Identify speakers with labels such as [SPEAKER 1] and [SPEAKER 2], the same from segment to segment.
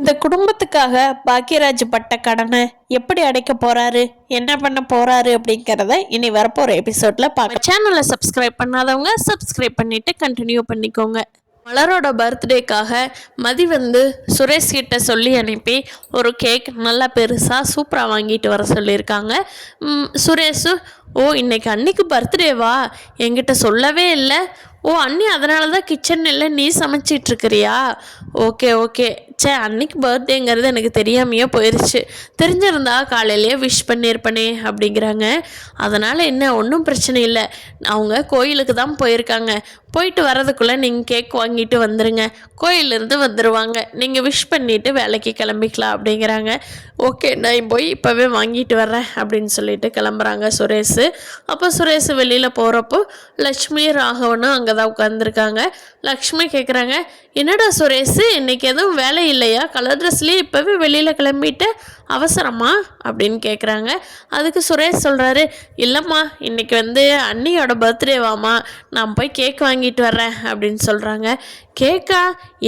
[SPEAKER 1] இந்த குடும்பத்துக்காக பாக்யராஜ் பட்ட கடனை எப்படி அடைக்க போறாரு, என்ன பண்ண போறாரு அப்படிங்கிறத இனி வரப்போற எபிசோட்ல பார்க்க. சேனலை சப்ஸ்கிரைப் பண்ணாதவங்க சப்ஸ்கிரைப் பண்ணிட்டு கண்டினியூ பண்ணிக்கோங்க. மலரோட பர்த்டேக்காக மதி சுரேஷ் கிட்ட சொல்லி அனுப்பி ஒரு கேக் நல்லா பெருசாக சூப்பராக வாங்கிட்டு வர சொல்லியிருக்காங்க. சுரேஷு, ஓ இன்னைக்கு அன்னைக்கு பர்த்டேவா, என்கிட்ட சொல்லவே இல்லை. ஓ அண்ணி அதனால தான் கிச்சன் இல்லை, நீ சமைச்சிட்ருக்கிறியா? Okay okay. அன்னைக்கு பர்த்டேங்கிறது எனக்கு தெரியாமையே போயிடுச்சு. தெரிஞ்சிருந்தா காலையிலேயே விஷ் பண்ணியிருப்பனே அப்படிங்கிறாங்க. அதனால் என்ன, ஒன்றும் பிரச்சனை இல்லை. அவங்க கோயிலுக்கு தான் போயிருக்காங்க. போயிட்டு வரதுக்குள்ளே நீங்கள் கேக் வாங்கிட்டு வந்துடுங்க. கோயிலிருந்து வந்துடுவாங்க. நீங்கள் விஷ் பண்ணிவிட்டு வேலைக்கு கிளம்பிக்கலாம் அப்படிங்கிறாங்க. ஓகே, நான் போய் இப்போவே வாங்கிட்டு வர்றேன் அப்படின்னு சொல்லிட்டு கிளம்புறாங்க சுரேஷ். அப்போ சுரேஷ் வெளியில் போகிறப்போ லக்ஷ்மி ராகவனும் அங்கே தான் உட்காந்துருக்காங்க. லக்ஷ்மி கேட்குறாங்க, என்னடா சுரேஷ் இன்னைக்கு எதுவும் வேலை இல்லையா? கலர் ட்ரெஸ்லேயே இப்போவே வெளியில் கிளம்பிட்டு அவசரமா அப்படின்னு கேட்குறாங்க. அதுக்கு சுரேஷ் சொல்கிறாரு, இல்லைம்மா இன்னைக்கு அண்ணியோட பர்த்டேவாம்மா, நான் போய் கேக் வாங்கிட்டு வர்றேன் அப்படின்னு சொல்கிறாங்க. கேக்கா?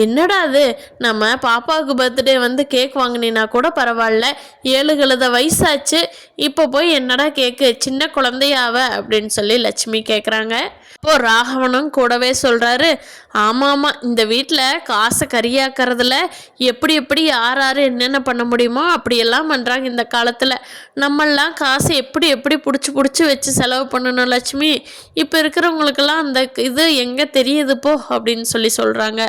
[SPEAKER 1] என்னடா அது, நம்ம பாப்பாவுக்கு பர்த்டே கேக் வாங்கினா கூட பரவாயில்ல, 7 கழுத வயசாச்சு, இப்போ போய் என்னடா கேக்கு, சின்ன குழந்தையாவ அப்படின்னு சொல்லி லட்சுமி கேட்குறாங்க. இப்போ ராகவனும் கூடவே சொல்கிறாரு, ஆமாம் இந்த வீட்டில் காசை கரியாக்கிறதுல எப்படி எப்படி யார் யார் என்னென்ன பண்ண முடியுமோ அப்படியெல்லாம் பண்ணுறாங்க இந்த காலத்தில். நம்மளாம் காசை எப்படி எப்படி பிடிச்சி வச்சு செலவு பண்ணணும் லட்சுமி. இப்போ இருக்கிறவங்களுக்கெல்லாம் அந்த இது எங்கே தெரியுது போ அப்படின்னு சொல்லி சொல்கிறாங்க.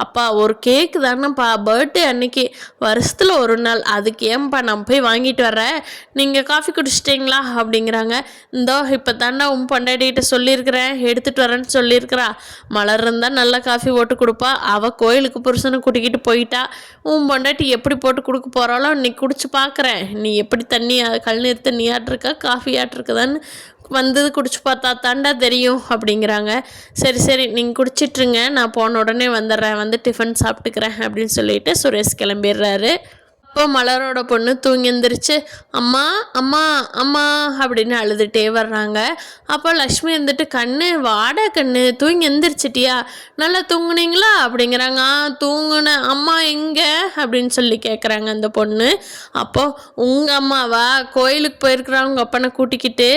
[SPEAKER 1] அப்பா ஒரு கேக்கு தானேப்பா, பர்த்டே அன்னைக்கு வருஷத்தில் ஒரு நாள், அதுக்கு ஏன்பா நான் போய் வாங்கிட்டு வர்றேன், நீங்கள் காஃபி குடிச்சிட்டிங்களா அப்படிங்கிறாங்க. இந்தோ இப்போ தானே பொண்டாட்டிகிட்ட சொல்லியிருக்கிறேன், எடுத்துகிட்டு வரேன்னு சொல்லியிருக்கிறா. மலர் இருந்தால் நல்லா காஃபி போட்டு கொடுப்பா, அவள் கோயிலுக்கு புருஷனை கூட்டிக்கிட்டு போயிட்டா. பொண்டாட்டி எப்படி போட்டு கொடுக்க போகிறாளோ இன்னைக்கு குடிச்சு பார்க்குறேன், நீ எப்படி தண்ணி கழுநீர் தண்ணி ஆட்டிருக்கா காஃபி ஆட்டிருக்குதான்னு குடிச்சு பார்த்தா தாண்டா தெரியும் அப்படிங்கிறாங்க. சரி சரி நீங்கள் குடிச்சிட்ருங்க, நான் போன உடனே வந்துடுறேன், டிஃபன் சாப்பிட்டுக்கிறேன் அப்படின்னு சொல்லிட்டு சுரேஷ் கிளம்பிடுறாரு. அப்போ மலரோட பொண்ணு தூங்கி எழுந்திரிச்சு அம்மா அம்மா அம்மா அப்படின்னு அழுதுகிட்டே வர்றாங்க. அப்போ லக்ஷ்மி கண்ணு வாடா கண்ணு, தூங்கி எழுந்திரிச்சிட்டியா, நல்லா தூங்குனீங்களா அப்படிங்கிறாங்க. தூங்குனேன் அம்மா எங்கே அப்படின்னு சொல்லி கேட்குறாங்க அந்த பொண்ணு. அப்போது உங்கள் அம்மாவா கோயிலுக்கு போயிருக்கிறாங்க உங்கள் அப்பனை கூட்டிக்கிட்டு,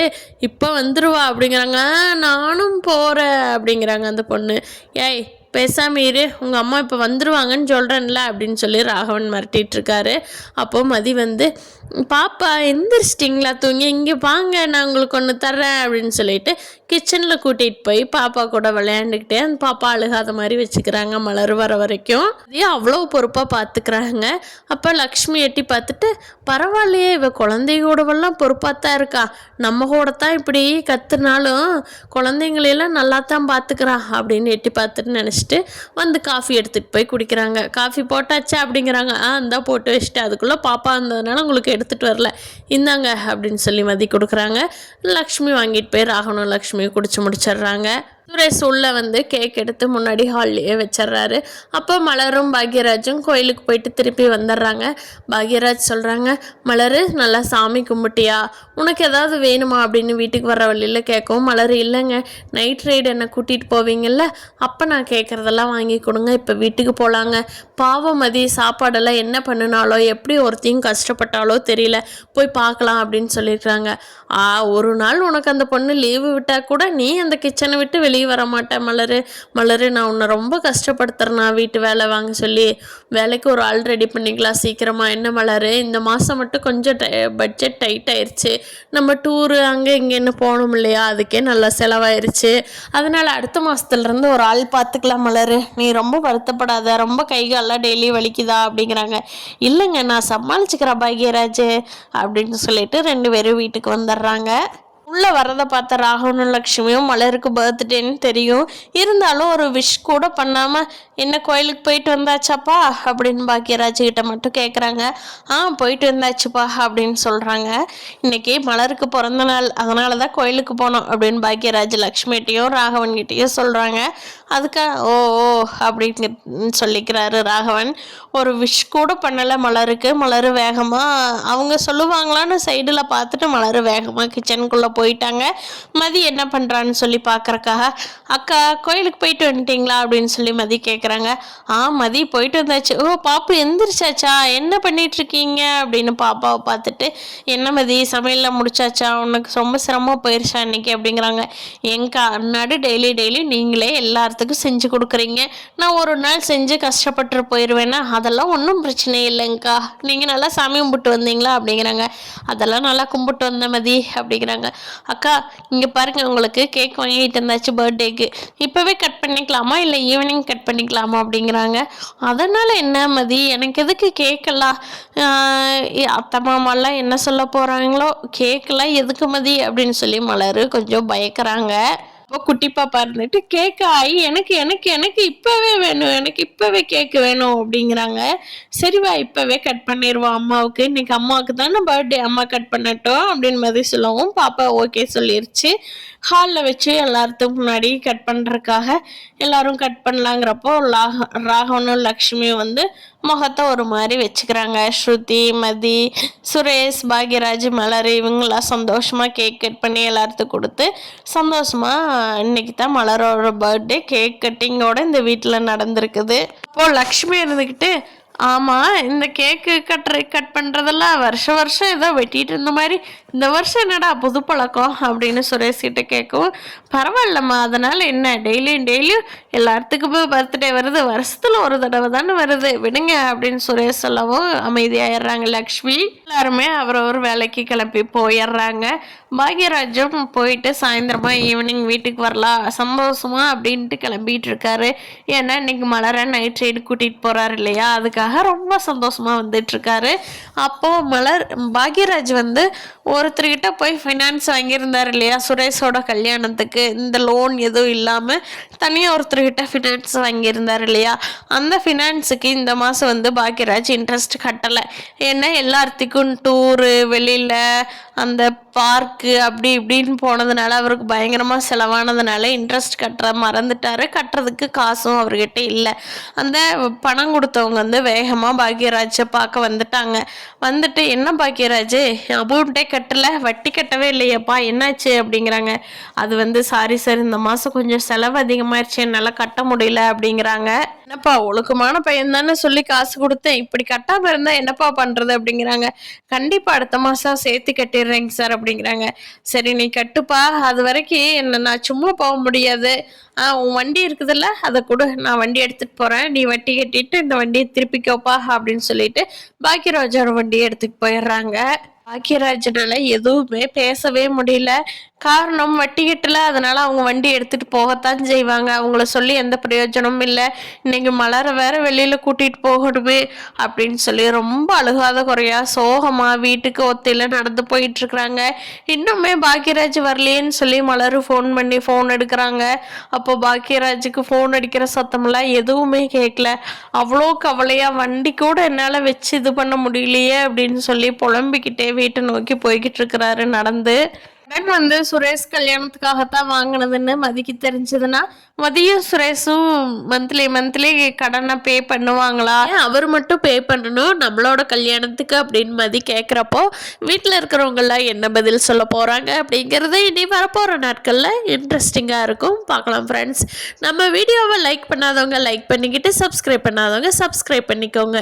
[SPEAKER 1] இப்போ வந்துடுவா அப்படிங்கிறாங்க. நானும் போகிறேன் அப்படிங்கிறாங்க அந்த பொண்ணு. ஏய் பேசாமல் இரு, உங்கள் அம்மா இப்போ வந்துடுவாங்கன்னு சொல்கிறேன்ல அப்படின்னு சொல்லி ராகவன் மிரட்டிகிட்ருக்காரு. அப்போது மதி பாப்பா எந்திரிச்சிட்டிங்களா தூங்கி, இங்கே வாங்க நான் உங்களுக்கு ஒன்று தர்றேன் அப்படின்னு சொல்லிட்டு கிச்சனில் கூட்டிகிட்டு போய் பாப்பா கூட விளையாண்டுக்கிட்டே அந்த பாப்பா அழுகாத மாதிரி வச்சுக்கிறாங்க மலர் வர வரைக்கும். அதே அவ்வளோ பொறுப்பாக பார்த்துக்கிறாங்க. அப்போ லக்ஷ்மி எட்டி பார்த்துட்டு, பரவாயில்லையே இவ குழந்தையோடவெல்லாம் பொறுப்பாக தான் இருக்கா, நம்ம கூட தான் இப்படி கற்றுனாலும் குழந்தைங்களையெல்லாம் நல்லா தான் பார்த்துக்கிறா அப்படின்னு எட்டி பார்த்துட்டு நினச்சிட்டு காஃபி எடுத்துகிட்டு போய் குடிக்கிறாங்க. காஃபி போட்டாச்சா அப்படிங்கிறாங்க. இந்தா போட்டு வச்சுட்டு, அதுக்குள்ளே பாப்பா இருந்ததுனால உங்களுக்கு எடுத்துகிட்டு வரல, இந்தாங்க அப்படின்னு சொல்லி மதி கொடுக்குறாங்க. லக்ஷ்மி வாங்கிட்டு போய் ராகவனும் லக்ஷ்மி குடிச்சு முடிச்சிடுறாங்க. சுரேஷ் உள்ள கேக் எடுத்து முன்னாடி ஹால்லேயே வச்சிட்றாரு. அப்போ மலரும் பாக்யராஜும் கோயிலுக்கு போயிட்டு திருப்பி வந்துடுறாங்க. பாக்யராஜ் சொல்கிறாங்க, மலர் நல்லா சாமி கும்பிட்டியா, உனக்கு ஏதாவது வேணுமா அப்படின்னு வீட்டுக்கு வர வழியில் கேட்கவும் மலர், இல்லைங்க நைட் ரைடு என்னை கூட்டிகிட்டு போவீங்கள்ல, அப்போ நான் கேட்குறதெல்லாம் வாங்கி கொடுங்க, இப்போ வீட்டுக்கு போகலாங்க. பாவம் மதி சாப்பாடெல்லாம் என்ன பண்ணினாலோ எப்படி ஒருத்தையும் கஷ்டப்பட்டாலோ தெரியல, போய் பார்க்கலாம் அப்படின்னு சொல்லியிருக்காங்க. ஒரு நாள் உனக்கு அந்த பொண்ணு லீவு விட்டால் கூட நீ அந்த கிச்சனை விட்டு வெளியே வர மாட்டேன் மலரு, நான் உன்னை ரொம்ப கஷ்டப்படுத்துறேன்னா வீட்டு வேலை வாங்க சொல்லி, வேலைக்கு ஒரு ஆள் ரெடி பண்ணிக்கலாம் சீக்கிரமா. என்ன மலரு, இந்த மாதம் மட்டும் கொஞ்சம் பட்ஜெட் டைட் ஆயிடுச்சு, நம்ம டூரு அங்கே இங்கேன்னு போகணும் இல்லையா, அதுக்கே நல்லா செலவாயிருச்சு, அதனால் அடுத்த மாதத்துலேருந்து ஒரு ஆள் பார்த்துக்கலாம் மலரு, நீ ரொம்ப வருத்தப்படாத, ரொம்ப கைகாலெலாம் டெய்லி வலிக்குதா அப்படிங்கிறாங்க. இல்லைங்க நான் சமாளிச்சுக்கிறேன் பாக்யராஜ் அப்படின்னு சொல்லிட்டு 2 பேரும் வீட்டுக்கு வந்துடுறாங்க. உள்ளே வரதை பார்த்த ராகவனும் லக்ஷ்மியும் மலருக்கு பர்த்டேன்னு தெரியும், இருந்தாலும் ஒரு விஷ் கூட பண்ணாமல் என்ன கோயிலுக்கு போயிட்டு வந்தாச்சாப்பா அப்படின்னு பாக்யராஜ்கிட்ட மட்டும் கேட்குறாங்க. போயிட்டு வந்தாச்சுப்பா அப்படின்னு சொல்கிறாங்க. இன்றைக்கி மலருக்கு பிறந்த நாள், அதனால தான் கோயிலுக்கு போனோம் அப்படின்னு பாக்யராஜ் லக்ஷ்மிகிட்டையும் ராகவன்கிட்டையும் சொல்கிறாங்க. அதுக்காக ஓ அப்படின்னு சொல்லிக்கிறாரு ராகவன். ஒரு விஷ் கூட பண்ணலை மலருக்கு. மலர் வேகமாக அவங்க சொல்லுவாங்களான்னு சைடில் பார்த்துட்டு மலர் வேகமாக கிச்சனுக்குள்ளே போயிட்டாங்க. மதி என்ன பண்ணுறான்னு சொல்லி பார்க்குறக்காக, அக்கா கோயிலுக்கு போயிட்டு வந்துட்டிங்களா அப்படின்னு சொல்லி மதி கேட்குறாங்க. கேட்குறாங்க. மதி போயிட்டு வந்தாச்சு. ஓ பாப்பு எந்திரிச்சாச்சா, என்ன பண்ணிட்டு இருக்கீங்க அப்படின்னு பாப்பாவை பார்த்துட்டு, என்ன மதி சமையல்லாம் முடிச்சாச்சா, உனக்கு ரொம்ப சிரமம் போயிருச்சா இன்னைக்கு அப்படிங்கிறாங்க. எங்கக்கா அன்னாடு டெய்லி டெய்லி நீங்களே எல்லாத்துக்கும் செஞ்சு கொடுக்குறீங்க, நான் ஒரு நாள் செஞ்சு கஷ்டப்பட்டு போயிடுவேன்னா அதெல்லாம் ஒன்றும் பிரச்சனை இல்லைங்கக்கா, நீங்கள் நல்லா சாமி கும்பிட்டு வந்தீங்களா அப்படிங்கிறாங்க. அதெல்லாம் நல்லா கும்பிட்டு வந்த மதி அப்படிங்கிறாங்க. அக்கா இங்கே பாருங்கள், உங்களுக்கு கேக் வாங்கிட்டு இருந்தாச்சு பர்த்டேக்கு, இப்போவே கட் பண்ணிக்கலாமா இல்லை ஈவினிங் கட் பண்ணிக்கலாமா அப்படிங்கிறாங்க. அதனால் என்ன மதி, எனக்கு எதுக்கு கேக்கெல்லாம், அத்தை மாமாலாம் என்ன சொல்ல போகிறாங்களோ, கேக்கெல்லாம் எதுக்கு மதி அப்படின்னு சொல்லி மலர் கொஞ்சம் பயக்கிறாங்க. அப்போ குட்டி பாப்பா இருந்துட்டு கேக்கு ஆகி எனக்கு எனக்கு எனக்கு இப்போவே வேணும், எனக்கு இப்போவே கேக்கு வேணும் அப்படிங்கிறாங்க. சரிவா இப்போவே கட் பண்ணிடுவோம் அம்மாவுக்கு, இன்னைக்கு அம்மாவுக்கு தானே பர்த்டே, அம்மா கட் பண்ணட்டும் அப்படின்னு மாதிரி சொல்லவும் பாப்பா ஓகே சொல்லிருச்சு. ஹாலில் வச்சு எல்லாத்துக்கும் முன்னாடி கட் பண்ணுறதுக்காக எல்லாரும் கட் பண்ணலாங்கிறப்போ ராகவனும் லக்ஷ்மியும் வந்து முகத்தை ஒரு மாதிரி வச்சுக்கிறாங்க. ஸ்ருதி, மதி, சுரேஷ், பாக்யராஜ், மலர் இவங்களாம் சந்தோஷமாக கேக் கட் பண்ணி எல்லாத்துக்கும் கொடுத்து சந்தோஷமாக இன்னைக்கு தான் மலரோட பர்த்டே கேக் கட்டிங்கோட இந்த வீட்டில் நடந்திருக்குது. அப்போது லக்ஷ்மி இருந்துக்கிட்டு, ஆமாம் இந்த கேக்கு கட் பண்ணுறதெல்லாம் வருஷம் ஏதோ வெட்டிட்டு இருந்த மாதிரி இந்த வருஷம் என்னடா புது பழக்கம் அப்படின்னு சுரேஷ் கிட்ட கேட்கவும், பரவாயில்லம்மா அதனால் என்ன, டெய்லியும் எல்லாத்துக்குமே பர்த்டே வருது, வருஷத்தில் ஒரு தடவை தானே வருது, விடுங்க அப்படின்னு சுரேஷ் சொல்லவும் அமைதியாகிடுறாங்க லக்ஷ்மி. எல்லாருமே அவரவர் வேலைக்கு கிளம்பி போயிடுறாங்க. பாக்யராஜும் போயிட்டு சாயந்தரமா ஈவினிங் வீட்டுக்கு வரலாம் சந்தோஷமா அப்படின்ட்டு கிளம்பிட்டு இருக்காரு. ஏன்னா இன்னைக்கு மலரை நைட் ரைடு கூட்டிகிட்டு போகிறாரு இல்லையா, அதுக்காக ரொம்ப சந்தோஷமாக வந்துட்டு இருக்காரு. அப்போது பாக்யராஜ் வந்து ஒருத்தர்கிட்ட போய் ஃபைனான்ஸ் வாங்கியிருந்தார் இல்லையா சுரேஷோட கல்யாணத்துக்கு, இந்த லோன் எதுவும் இல்லாமல் தனியாக ஒருத்தர்கிட்ட ஃபினான்ஸ் வாங்கியிருந்தார் இல்லையா, அந்த ஃபினான்ஸுக்கு இந்த மாதம் வந்து பாக்யராஜ் இன்ட்ரெஸ்ட் கட்டலை. ஏன்னா எல்லாத்துக்கும் டூரு, வெளியில் அந்த பார்க்கு அப்படி இப்படின்னு போனதுனால அவருக்கு பயங்கரமாக செலவானதுனால இன்ட்ரெஸ்ட் மறந்துட்டாரு, கட்டுறதுக்கு காசும் அவர்கிட்ட இல்லை. அந்த பணம் கொடுத்தவங்க வந்து வேகமாக பாக்யராஜை பார்க்க வந்துட்டு என்ன பாக்யராஜ் அமௌண்ட்டே கட்டலை, வட்டி கட்டவே இல்லையப்பா என்னாச்சு அப்படிங்கிறாங்க. அது வந்து சாரி சார், இந்த மாதம் கொஞ்சம் செலவு அதிகமாகிடுச்சு, என்னால் கட்ட முடியல அப்படிங்கிறாங்க. என்னப்பா ஒழுக்கமான பையன் தானே சொல்லி காசு கொடுத்தேன், இப்படி கட்டாமல் இருந்தால் என்னப்பா பண்ணுறது அப்படிங்கிறாங்க. கண்டிப்பாக அடுத்த மாதம் சேர்த்து கட்டிடுறேங்க சார் அப்படிங்கிறாங்க. சரி நீ கட்டுப்பா, அது வரைக்கும் என்ன நான் சும்மா போக முடியாது, உன் வண்டி இருக்குதுல்ல அதை கொடு, நான் வண்டி எடுத்துகிட்டு போகிறேன், நீ வட்டி கட்டிட்டு இந்த வண்டியை திருப்பிக்கோப்பா அப்படின்னு சொல்லிட்டு பாக்யராஜோட வண்டியை எடுத்துகிட்டு போயிடுறாங்க. பாக்யராஜனால எதுவுமே பேசவே முடியல. காரணம் வட்டி கட்டல, அதனால அவங்க வண்டி எடுத்துட்டு போகத்தான் செய்வாங்க, அவங்கள சொல்லி எந்த பிரயோஜனமும் இல்லை, இன்னைக்கு மலரை வேற வெளியில கூட்டிட்டு போகணுமே அப்படின்னு சொல்லி ரொம்ப அழுகாத குறையா சோகமா வீட்டுக்கு ஒத்தையில நடந்து போயிட்டு இருக்கிறாங்க. இன்னுமே பாக்யராஜ் வரலையேன்னு சொல்லி மலரு ஃபோன் எடுக்கிறாங்க. அப்போ பாக்யராஜுக்கு ஃபோன் அடிக்கிற சத்தமெல்லாம் எதுவுமே கேட்கல. அவ்வளோ கவலையா வண்டி கூட என்னால் வச்சு இது பண்ண முடியலையே அப்படின்னு சொல்லி புலம்பிக்கிட்டே வீட்டை நோக்கி போய்கிட்டு இருக்கிறாரு நடந்து. கடன் வந்து சுரேஷ் கல்யாணத்துக்காகத்தான் வாங்கினதுன்னு மதிக்கு தெரிஞ்சதுன்னா மதியும் சுரேஷும் மந்த்லி கடனை பே பண்ணுவாங்களா, அவர் மட்டும் பே பண்ணணும் நம்மளோட கல்யாணத்துக்கு அப்படின்னு மதி கேட்குறப்போ வீட்டில் இருக்கிறவங்கெல்லாம் என்ன பதில் சொல்ல போகிறாங்க அப்படிங்கிறது இனி வரப்போகிற நாட்களில் இன்ட்ரெஸ்டிங்காக இருக்கும், பார்க்கலாம் ஃப்ரெண்ட்ஸ். நம்ம வீடியோவை லைக் பண்ணாதவங்க லைக் பண்ணிக்கிட்டு சப்ஸ்கிரைப் பண்ணாதவங்க சப்ஸ்கிரைப் பண்ணிக்கோங்க.